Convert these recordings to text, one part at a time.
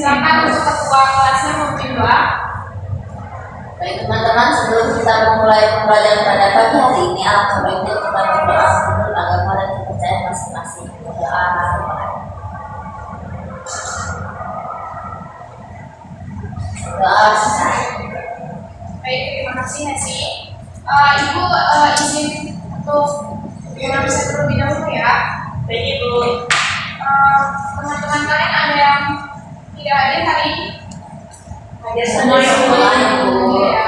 Silakan untuk ketua kelasnya memimpin doa. Baik teman-teman, sebelum kita memulai pembelajaran pada pagi hari ini, alangkah baiknya kita berdoa menurut agama dan kepercayaan masing-masing. Doa. Doa. Baik, terima kasih Hesi. Ibu izin untuk biar bisa terlebih dahulu ya. Baik Ibu. Teman-teman kalian ada yang tidak hadir hari ini? Hadir semua Ibu. Ya.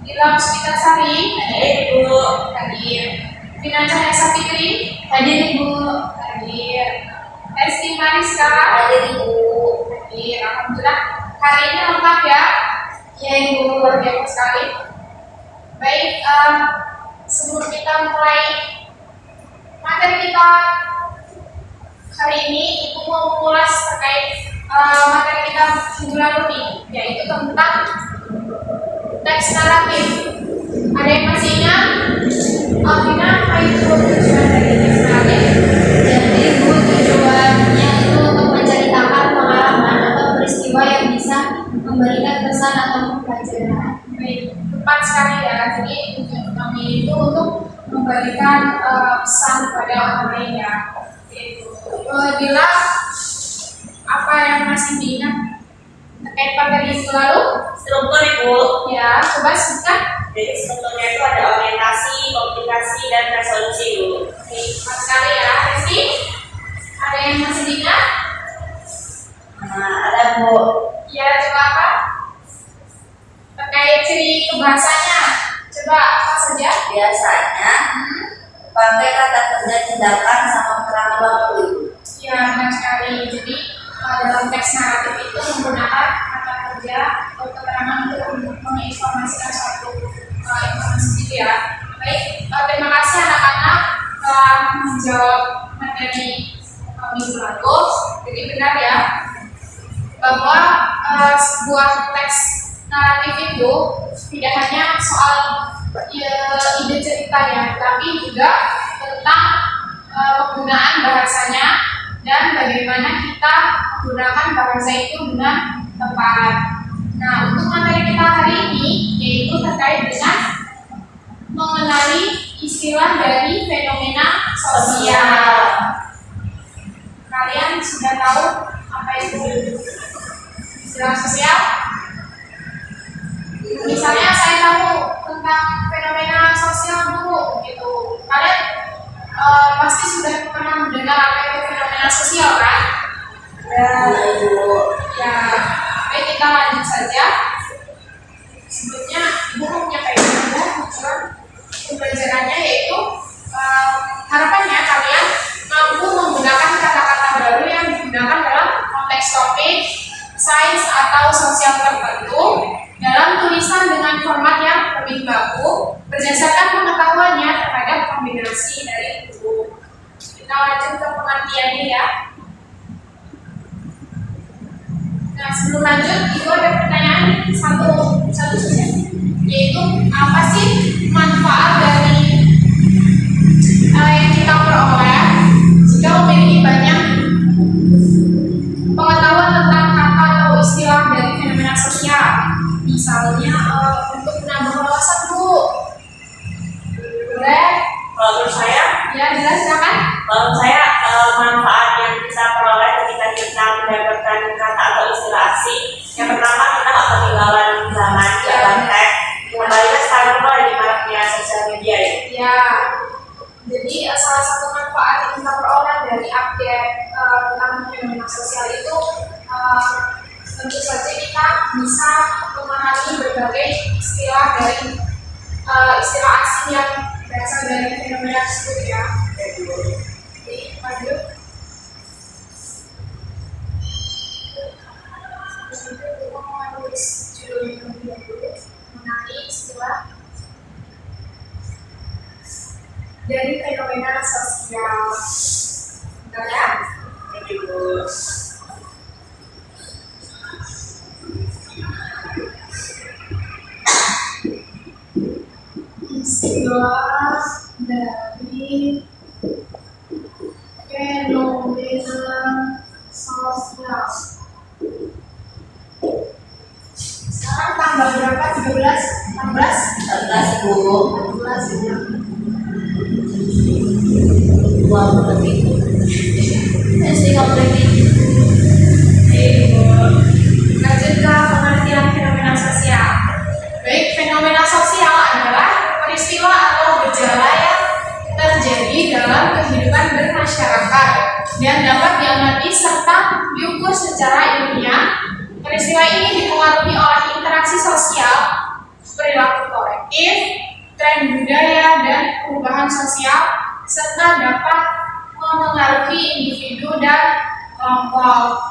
Ilham Sari Hadir Ibu. hadir. Vina Cahaya Sapitri hadir Ibu. Hadir. Esti Mariska Hadir Ibu. hadir. Alhamdulillah hari ini lengkap ya. Ya Ibu, luar biasa sekali. Baik, sebelum kita mulai materi kita hari ini, Ibu mau mengulas terkait materi kita minggu lalu nih, yaitu tentang teks naratif. Ada yang masih ingat? Alvina, apa itu tujuan dari teks naratif? Jadi Ibu, tujuannya itu untuk menceritakan pengalaman atau peristiwa yang bisa memberikan pesan atau pelajaran. Baik, tepat sekali ya. Jadi tujuan kami itu untuk memberikan pesan kepada orang lain ya. Bila apa yang masih diingat terkait materi itu lalu? Struktur Ibu. Ya, coba sebutkan. Jadi strukturnya itu ada orientasi, komunikasi, dan resolusi Ibu. Oke, tepat sekali ya. Rizky, ada yang masih diingat? Ada Bu. Ya, coba apa? Terkait ciri kebahasanya, coba apa saja? Biasanya pakai kata kerja tindakan sama keterangan waktu Ibu. Ya, benar sekali. Jadi dalam teks naratif itu menggunakan kata kerja atau keterangan untuk menginformasikan suatu informasi gitu ya. Baik, terima kasih anak-anak telah menjawab materi minggu lalu. Jadi benar ya bahwa sebuah teks naratif itu tidak hanya soal ide ceritanya, tapi juga tentang penggunaan bahasanya dan bagaimana kita menggunakan bahasa itu dengan tepat. Nah, untuk materi kita hari ini yaitu terkait dengan mengenali istilah dari fenomena sosial. Kalian sudah tahu apa itu istilah sosial? Misalnya saya tahu tentang fenomena sosial dulu gitu. Kalian pasti sudah pernah mendengar apa itu fenomena sosial kan? Ya, baik kita lanjut saja. Sebelumnya Ibu mau menyampaikan tujuan pembelajarannya yaitu harapannya kalian mampu menggunakan kata-kata baru yang digunakan dalam konteks topik, sains atau sosial tertentu dalam tulisan dengan format yang lebih baku berdasarkan pengetahuannya terhadap kombinasi dari itu. Kita lanjut ke pengertiannya ya. Nah, sebelum lanjut, Ibu ada pertanyaan satu saja, yaitu apa sih manfaat dari yang kita peroleh jika memiliki banyak pengetahuan tentang kata atau istilah dari fenomena sosial? Misalnya untuk menambah wawasan Bu. Boleh? Kalau menurut saya, Ya, jelas silakan. kalau saya manfaat yang bisa peroleh ketika kita mendapatkan kata atau istilah asing, yang pertama kita nggak ketinggalan zaman jalan teks. Kembali ke sekarang lagi maraknya sosial media ya. Ya, jadi salah satu manfaat yang kita peroleh dari update tentang fenomena sosial itu tentu saja kita bisa memahami berbagai istilah dari istilah asing yang berasal dari fenomena tersebut ya. Jadi lanjut. Kita mau menulis judulnya terlebih dahulu mengenai istilah dari fenomena sosial. Bentar ya. Istilah dari fenomena sosial. 14? 14 Bu. 14 ya. 20 lebih. SD komplit. Lanjut ke pengertian fenomena sosial. Baik, fenomena sosial adalah peristiwa atau gejala yang terjadi dalam kehidupan bermasyarakat dan dapat diamati serta diukur secara ilmiah. Peristiwa ini dipengaruhi oleh interaksi sosial, perilaku kolektif, tren budaya, dan perubahan sosial, serta dapat memengaruhi individu dan kelompok.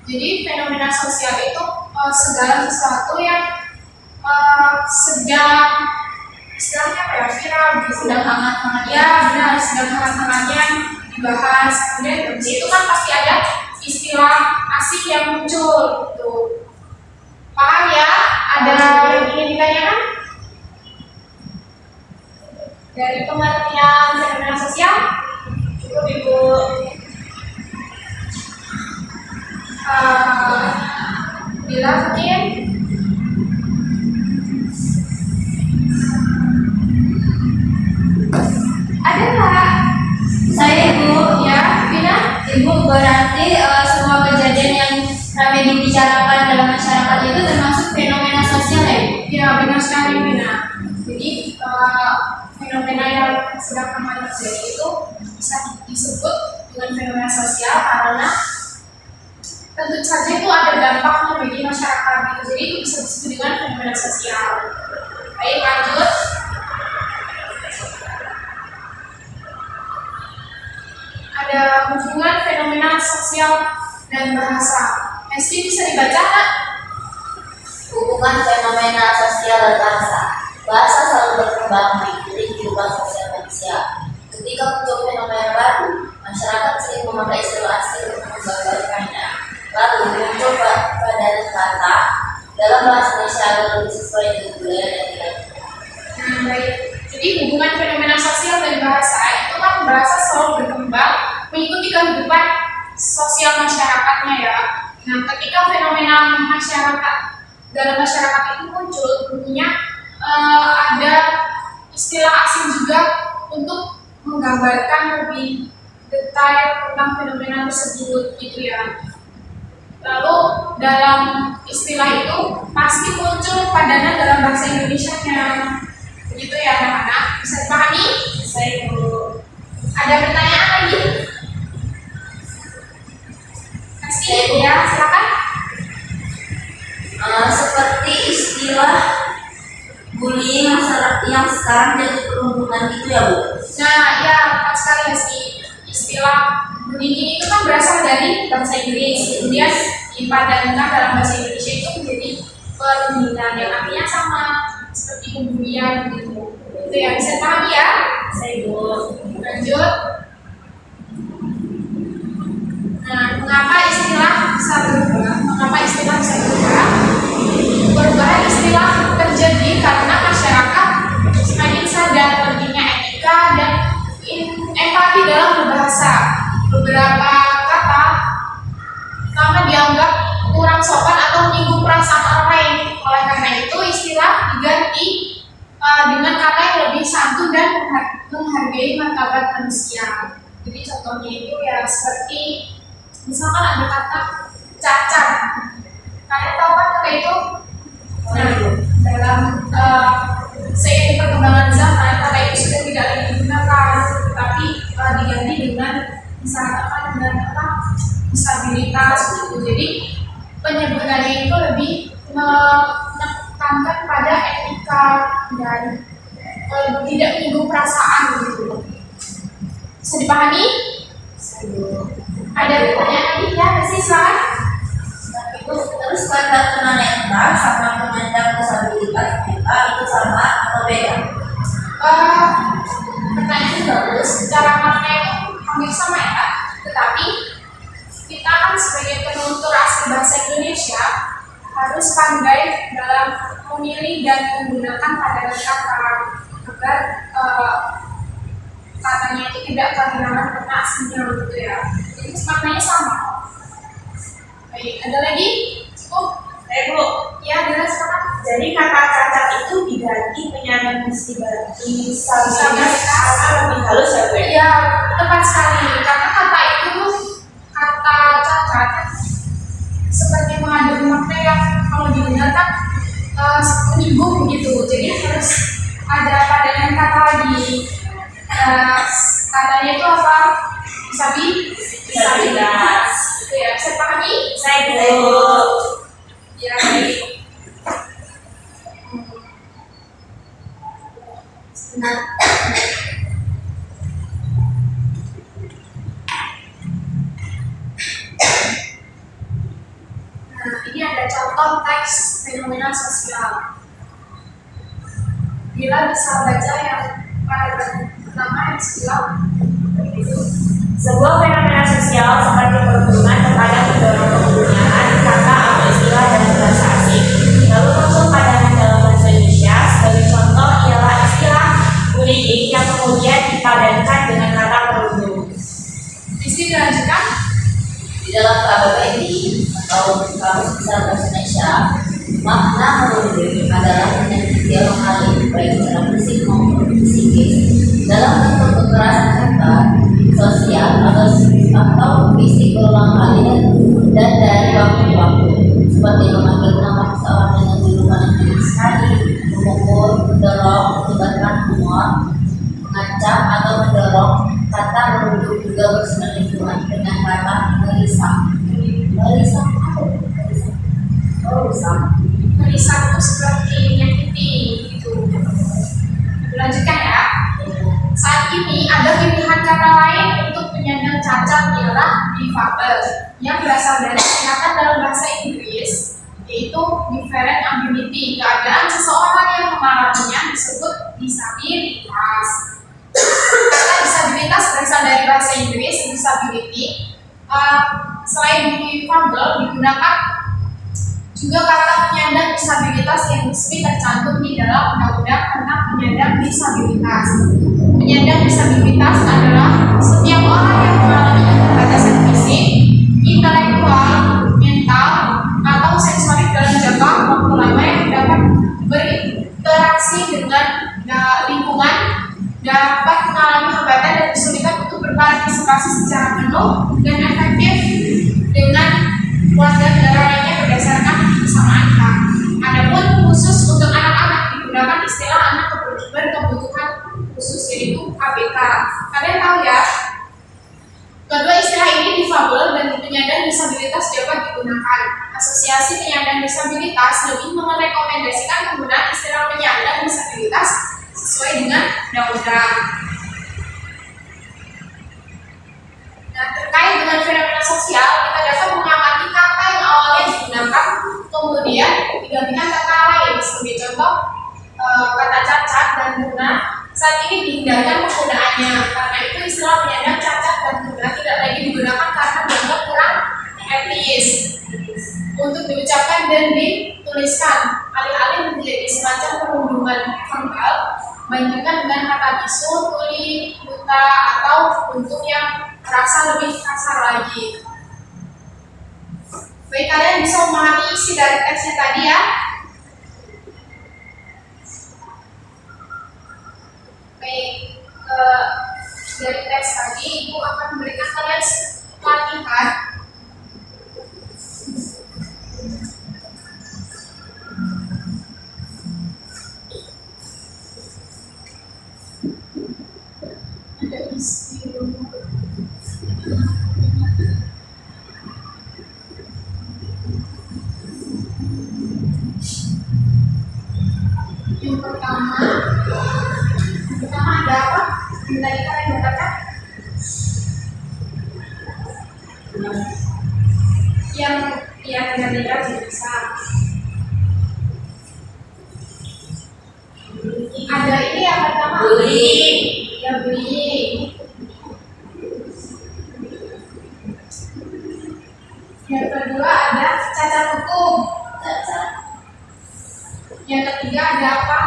Jadi fenomena sosial itu segala sesuatu yang sedang istilahnya apa ya, viral, sedang hangat-hangatnya, benar, sedang hangat-hangatnya dibahas. Kemudian di situ kan pasti ada istilah asing yang muncul gitu. Paham ya? Ada yang ingin ditanyakan? Dari pengertian fenomena sosial? Cukup Ibu. Bila mungkin ada nggak? Saya Ibu. Ya, Bila? Ibu berarti semua kejadian yang ramai dibicarakan dalam masyarakat itu termasuk fenomena sosial ya Ibu? Ya, benar sekali Bina. Jadi fenomena yang sedang ramai terjadi itu bisa disebut dengan fenomena sosial karena tentu saja itu ada dampaknya bagi masyarakat gitu. Jadi itu bisa disebut dengan fenomena sosial. Baik, lanjut. Ada hubungan fenomena sosial dan bahasa. Messi bisa dibaca nggak? Hubungan fenomena sosial dan bahasa. Bahasa selalu berkembang mengikuti kehidupan sosial manusia. Ketika muncul fenomena baru, masyarakat sering memakai istilah asing untuk menggambarkannya. Lalu muncul padanan kata dalam bahasa Indonesia agar lebih sesuai dengan budaya dan nilai. Nah, baik. Jadi hubungan fenomena sosial dan bahasa itu kan bahasa selalu berkembang mengikuti kehidupan sosial masyarakatnya ya. Nah, ketika fenomena masyarakat dalam masyarakat itu muncul, tentunya ada istilah asing juga untuk menggambarkan lebih detail tentang fenomena tersebut gitu ya. Lalu dalam istilah itu pasti muncul padanan dalam bahasa Indonesianya. Begitu ya anak-anak, bisa dipahami? Bisa Ibu. Ada pertanyaan lagi? Kasih ya, silakan. Seperti istilah bullying yang sekarang jadi perhubungan gitu ya Bu? Nah, ya tepat sekali ya sih. Istilah bullying itu kan berasal dari bahasa Inggris, kemudian dipadankan dalam bahasa Indonesia itu menjadi perundingan yang artinya sama seperti pembulian gitu. Itu ya, bisa paham ya? Saya Ibu. Lanjut. Nah, mengapa istilah bisa berubah? Mengapa istilah bisa berubah? Perubahan istilah terjadi karena masyarakat semakin sadar pentingnya etika dan empati dalam berbahasa. Beberapa kata karena dianggap kurang sopan atau menyinggung perasaan orang lain. Oleh karena itu istilah diganti dengan kata yang lebih santun dan menghargai martabat manusia. Jadi contohnya itu ya seperti misalkan ada kata cacat. Kalian tahu kan kata itu? Nah, dalam seiring perkembangan zaman kata itu sudah tidak lagi digunakan, tapi diganti dengan misalkan dengan apa? Disabilitas gitu. Jadi penyebutannya itu lebih menekankan pada etika dan tidak menyinggung perasaan gitu. Bisa dipahami? Ada pertanyaan lagi ya? Kasih silakan. Itu terus pada tunanetra sama penyandang disabilitas mental itu sama atau beda? Pertanyaan bagus. Cara makna itu hampir sama ya, Kak. Tetapi kita kan sebagai penutur asli bahasa Indonesia harus pandai dalam memilih dan menggunakan padanan kata agar katanya itu tidak kehilangan makna aslinya gitu ya. Jadi maknanya sama. Baik, ada lagi? Cukup? Bu. Ya, ada silakan. Jadi kata cacat itu diganti penyandang disabilitas karena lebih halus ya Bu ya? Iya, tepat sekali. Karena kata itu, kata cacat seperti mengandung makna yang kalau digunakan menyinggung begitu. Jadi harus ada padanan kata lagi. Katanya itu apa? Disabilitas. Itu ya, bisa pahami? Saya Bu. Ya, baik. Nah, Nah, ini ada contoh teks fenomena sosial. Bila bisa baca yang paragraf pertama yang sebelah itu. Sebuah fenomena sosial seperti perhubungan terkadang mendorong penggunaan kata atau istilah dalam bahasa asing. Lalu masuk padanan dalam bahasa Indonesia. Sebagai contoh ialah istilah bullying yang kemudian dipadankan dengan kata perundung. Isi dilanjutkan. di dalam KBBI atau Kamus Besar Bahasa Indonesia, makna merunding adalah penyakit yang mengalami baik secara fisik maupun psikis dalam bentuk kekerasan kata, sosial atau fisik berulang kali dan dari waktu ke waktu, seperti memanggil nama seseorang dengan julukan yang tinggi sekali, memukul, mendorong, menyebarkan humor, mengancam atau mendorong. Kata merunduk juga bersentuhan dengan kata merisak. Merisak apa? Merisak itu seperti menyakiti gitu. Lanjutkan ya. Saat ini ada pilihan kata lain untuk penyandang cacat ialah difabel yang berasal dari singkatan dalam bahasa Inggris, yaitu different ability. Keadaan seseorang yang mengalaminya disebut disabilitas. Kata disabilitas berasal dari bahasa Inggris disability. Selain difabel digunakan juga kata penyandang disabilitas yang resmi tercantum di dalam Undang-Undang tentang penyandang disabilitas. Penyandang disabilitas adalah setiap orang yang mengalami keterbatasan fisik, intelektual, mental, atau sensorik dalam jangka waktu lama yang dapat berinteraksi dengan lingkungan, dapat mengalami hambatan dan kesulitan untuk berpartisipasi secara penuh dan efektif dengan warga negara lainnya berdasarkan kesamaan hak. Adapun khusus untuk anak-anak digunakan istilah anak berkebutuhan khusus, yaitu ABK. Kalian tahu ya, kedua istilah ini difabel dan penyandang disabilitas dapat digunakan. Asosiasi penyandang disabilitas lebih merekomendasikan penggunaan istilah penyandang disabilitas sesuai dengan undang-undang. Nah, terkait dengan fenomena sosial, kita dapat mengamati kata yang awalnya digunakan kemudian digantikan kata lain. Sebagai contoh, kata cacat dan guna saat ini dihindarkan penggunaannya. Karena itu istilah penyandang cacat dan guna tidak lagi digunakan karena dianggap kurang etis untuk diucapkan dan dituliskan. Alih-alih menjadi semacam perundungan verbal, bandingkan dengan kata bisu, tuli, buta, atau bentuk yang terasa lebih kasar lagi. Baik, kalian bisa memahami isi dari teksnya tadi ya. Baik, dari teks tadi Ibu akan memberikan kalian latihan. Ada isi yang pertama ada apa? Yang tadi kalian katakan yang benar-benar bisa. Ada ini yang pertama Bullying. Ya, bullying. Yang kedua ada cacat hukum. Cacat. Yang ketiga ada apa?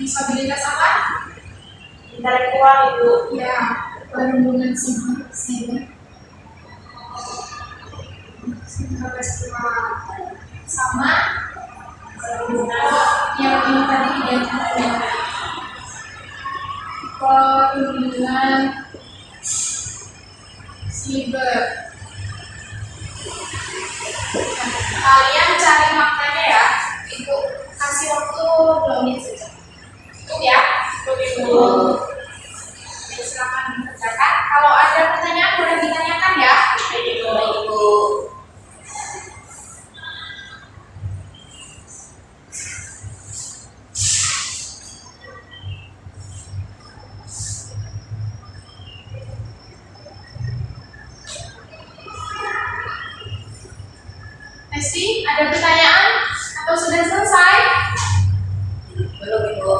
Disabilitas apa? Intelektual Ibu. Ya, perundungan sih. sama yang ini tadi identik perlindungan siber. Kalian cari maknanya ya, itu kasih waktu 2 menit saja. Cukup ya, cukup. Silakan dikerjakan. Kalau ada pertanyaan boleh ditanyakan ya. Baik, Ibu. Nesti, ada pertanyaan atau sudah selesai? Belum, Ibu.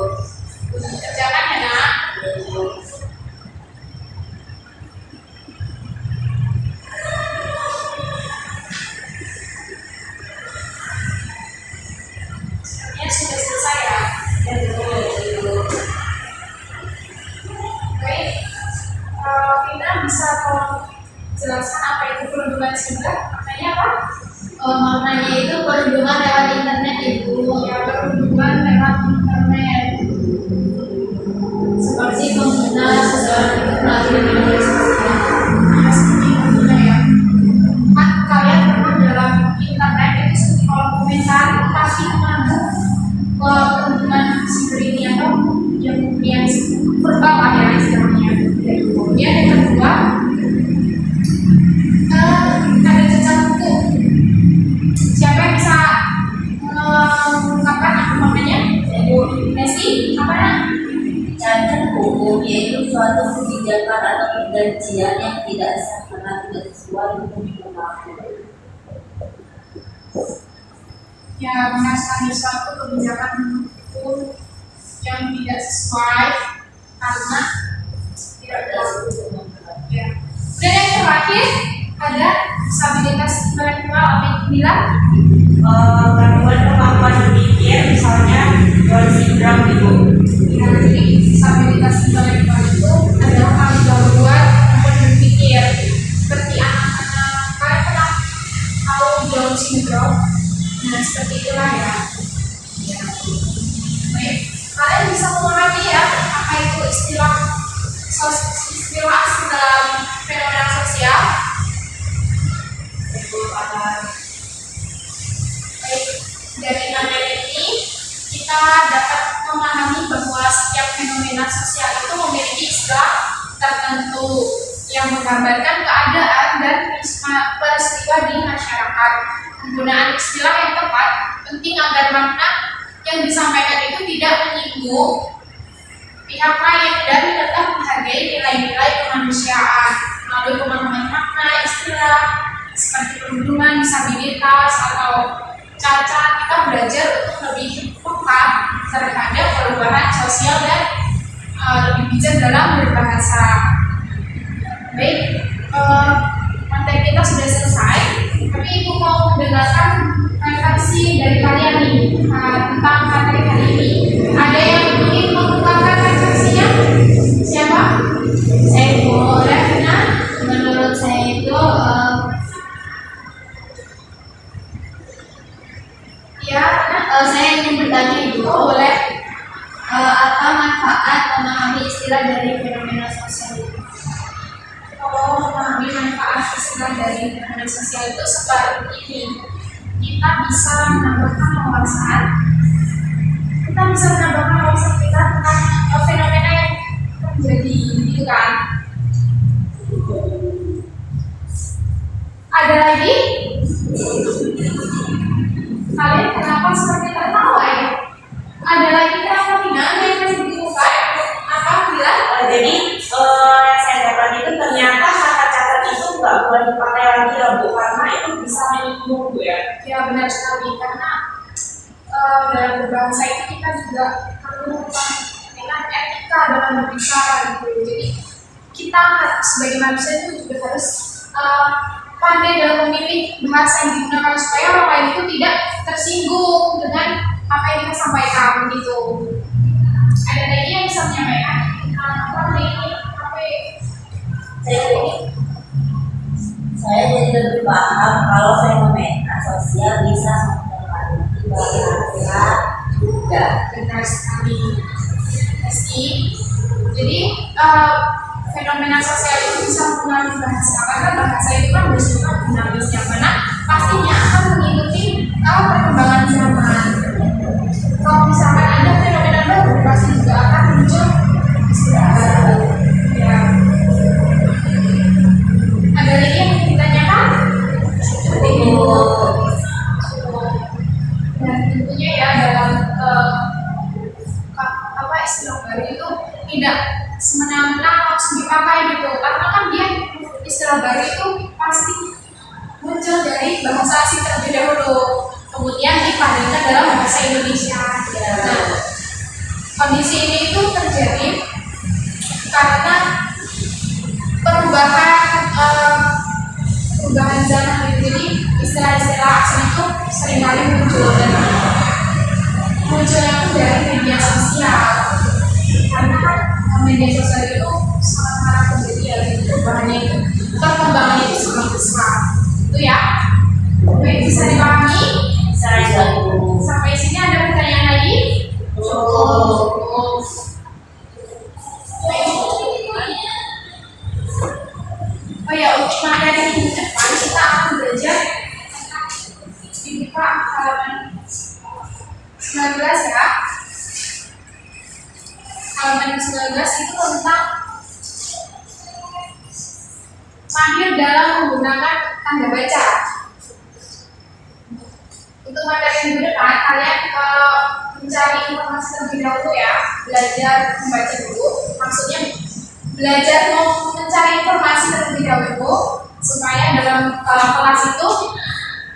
Kerjakan ya, Nak. Sebenarnya sudah selesai ya. Baik, Vina bisa tolong jelaskan apa itu perlindungan siber? Maknanya apa? Maknanya itu perlindungan lewat internet, Ibu. Ya, perlindungan lewat internet. Seperti pengguna seseorang itu melalui media sosial. Ya, seperti itu ya. Kan kalian pernah dalam internet itu seperti kolom komentar pasti mengandung perlindungan siber ini atau yang kemudian verbal lah ya istilahnya. Kemudian yang kedua ada jejak hukum. Siapa yang bisa mengungkapkan apa maknanya? Nesti, apa nak? Cacat hukum yaitu suatu kebijakan atau perjanjian yang tidak sah karena tidak sesuai hukum yang berlaku. Ya, mengasihani suatu kebijakan hukum yang tidak sesuai karena tidak berlaku. Ya. Dan yang terakhir ada disabilitas intelektual apa yang bilang? Gangguan kemampuan berpikir, misalnya Down syndrome gitu. Ya, jadi disabilitas intelektual itu adalah gangguan kemampuan berpikir seperti anak-anak kalian pernah tahu Down syndrome. Nah, seperti itulah ya. Ya. Baik, kalian bisa memahami ya apa itu istilah dalam fenomena sosial. Baik, dari internet ini kita dapat memahami bahwa setiap fenomena sosial itu memiliki istilah tertentu yang menggambarkan keadaan dan peristiwa di masyarakat. Penggunaan istilah yang tepat penting agar makna yang disampaikan itu tidak menyinggung pihak lain dan tetap menghargai nilai-nilai kemanusiaan. Melalui pemahaman makna istilah seperti perlindungan disabilitas atau cacat, kita belajar untuk lebih peka terhadap perubahan sosial dan lebih bijak dalam berbahasa. Baik, materi kita sudah selesai, tapi Ibu mau mendengarkan refleksi dari kalian nih tentang materi hari ini. Ada yang ingin mengungkapkan refleksinya? Siapa? Saya boleh, Nah, menurut saya itu ya, saya ingin bertanya Ibu, boleh. apa manfaat memahami istilah dari fenomena sosial itu? Kalau memahami manfaat istilah dari fenomena sosial itu seperti ini, kita bisa menambahkan wawasan, kita tentang fenomena yang terjadi, gitu kan? Ada lagi? Kalian kenapa seperti tertawa ya? Ada lagi kenapa tidak? Yang masih dibuka? Apa bilang? Jadi yang saya dapat itu ternyata kata cacat itu nggak boleh dipakai lagi ya Bu, karena itu bisa menyinggung Bu ya. Ya benar sekali, karena dalam berbahasa itu kita juga perlu dengan etika dalam berbicara gitu. Jadi kita sebagai manusia itu juga harus pandai dalam memilih bahasa yang digunakan supaya orang lain itu tidak tersinggung dengan apa yang kita sampaikan gitu. Ada lagi yang bisa menyampaikan saya jadi lebih paham kalau fenomena manusia bisa mempengaruhi bahasa juga. Benar sekali. Meski, jadi fenomena sosial itu bisa mempengaruhi bahasa karena bahasa itu kan bersifat dinamis yang mana pastinya akan mengikuti perkembangan zaman. Kalau misalkan ada fenomena baru, pasti juga akan muncul istilah baru. Ya. Ada lagi yang ditanyakan? Seperti itu. Dan tentunya ya dalam istilah baru itu tidak semena-mena langsung dipakai gitu, karena kan dia istilah baru itu pasti muncul dari bahasa asing terlebih dahulu, kemudian dipadankan dalam bahasa Indonesia. Nah, kondisi ini itu terjadi karena perubahan zaman gitu. Jadi istilah-istilah asing itu seringkali muncul dan munculnya itu dari media sosial, karena kan media sosial itu sangat marak terjadi ya, perubahannya itu perkembangannya itu sangat besar itu ya. Baik, bisa dipahami? Sampai sini ada pertanyaan lagi? Oh ya, untuk materi minggu depan kita akan belajar dibuka halaman 19 ya. Halaman 19 itu tentang mahir dalam menggunakan tanda baca. Untuk materi minggu depan kalian mencari informasi terlebih dahulu ya, belajar membaca dulu. Maksudnya belajar mencari informasi terlebih dahulu supaya dalam kelas itu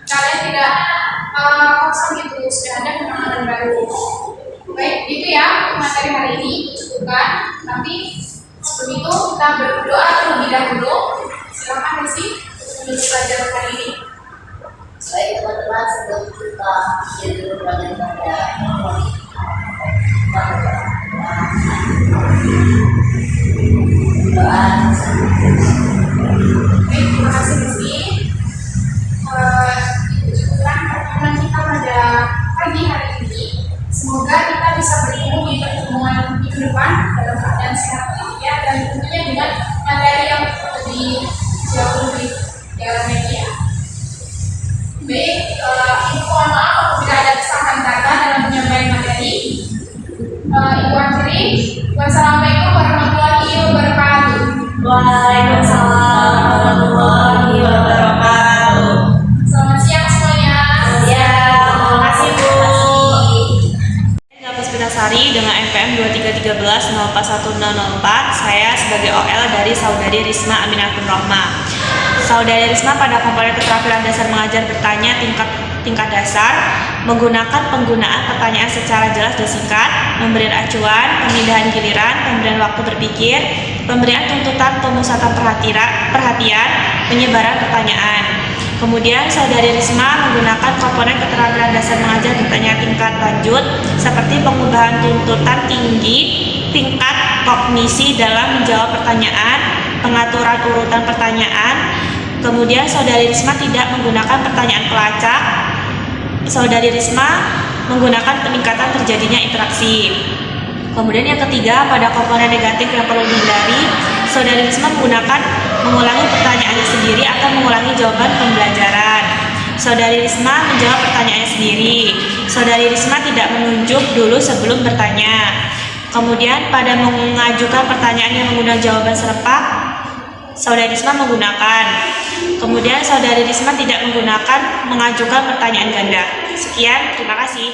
kalian tidak kosong gitu, sudah ada pemahaman baru. Baik, itu ya materi hari ini cukupkan. Tapi sebelum itu kita berdoa terlebih dahulu. Silakan Rizky untuk pelajaran hari ini. Baik teman-teman, sebelum kita jadi pelajaran pada Baik, terima kasih Rizky. Cukupkan pertemuan kita pada pagi hari ini. Semoga kita bisa bertemu di pertemuan minggu depan dalam keadaan sehat ya, dan tentunya dengan materi yang lebih jauh lebih dalam media. Baik, ini mohon maaf apabila ada kesalahan kata dalam penyampaian materi. Ibu akhiri, wassalamualaikum warahmatullahi wabarakatuh. Waalaikumsalam warahmatullahi wabarakatuh. Selamat siang semuanya. Ya, terima kasih Bu. Saya Puspinasari dengan NPM 2313041004. Saya sebagai OL dari Saudari Risma Aminatul Rohmah. Saudari Risma pada komponen keterampilan dasar mengajar bertanya tingkat dasar menggunakan penggunaan pertanyaan secara jelas dan singkat, pemberian acuan, pemindahan giliran, pemberian waktu berpikir, pemberian tuntutan pemusatan perhatian, penyebaran pertanyaan. Kemudian Saudari Risma menggunakan komponen keterampilan dasar mengajar bertanya tingkat lanjut seperti pengubahan tuntutan tinggi, tingkat kognisi dalam menjawab pertanyaan, pengaturan urutan pertanyaan. Kemudian Saudari Risma tidak menggunakan pertanyaan pelacak. Saudari Risma menggunakan peningkatan terjadinya interaksi. Kemudian yang ketiga, pada komponen negatif yang perlu dihindari, Saudari Risma mengulangi pertanyaannya sendiri atau mengulangi jawaban pembelajaran. Saudari Risma menjawab pertanyaannya sendiri. Saudari Risma tidak menunjuk dulu sebelum bertanya. Kemudian pada mengajukan pertanyaan yang menggunakan jawaban serempak, Saudari Risma menggunakan. Kemudian Saudari Risma tidak mengajukan pertanyaan ganda. Sekian, terima kasih.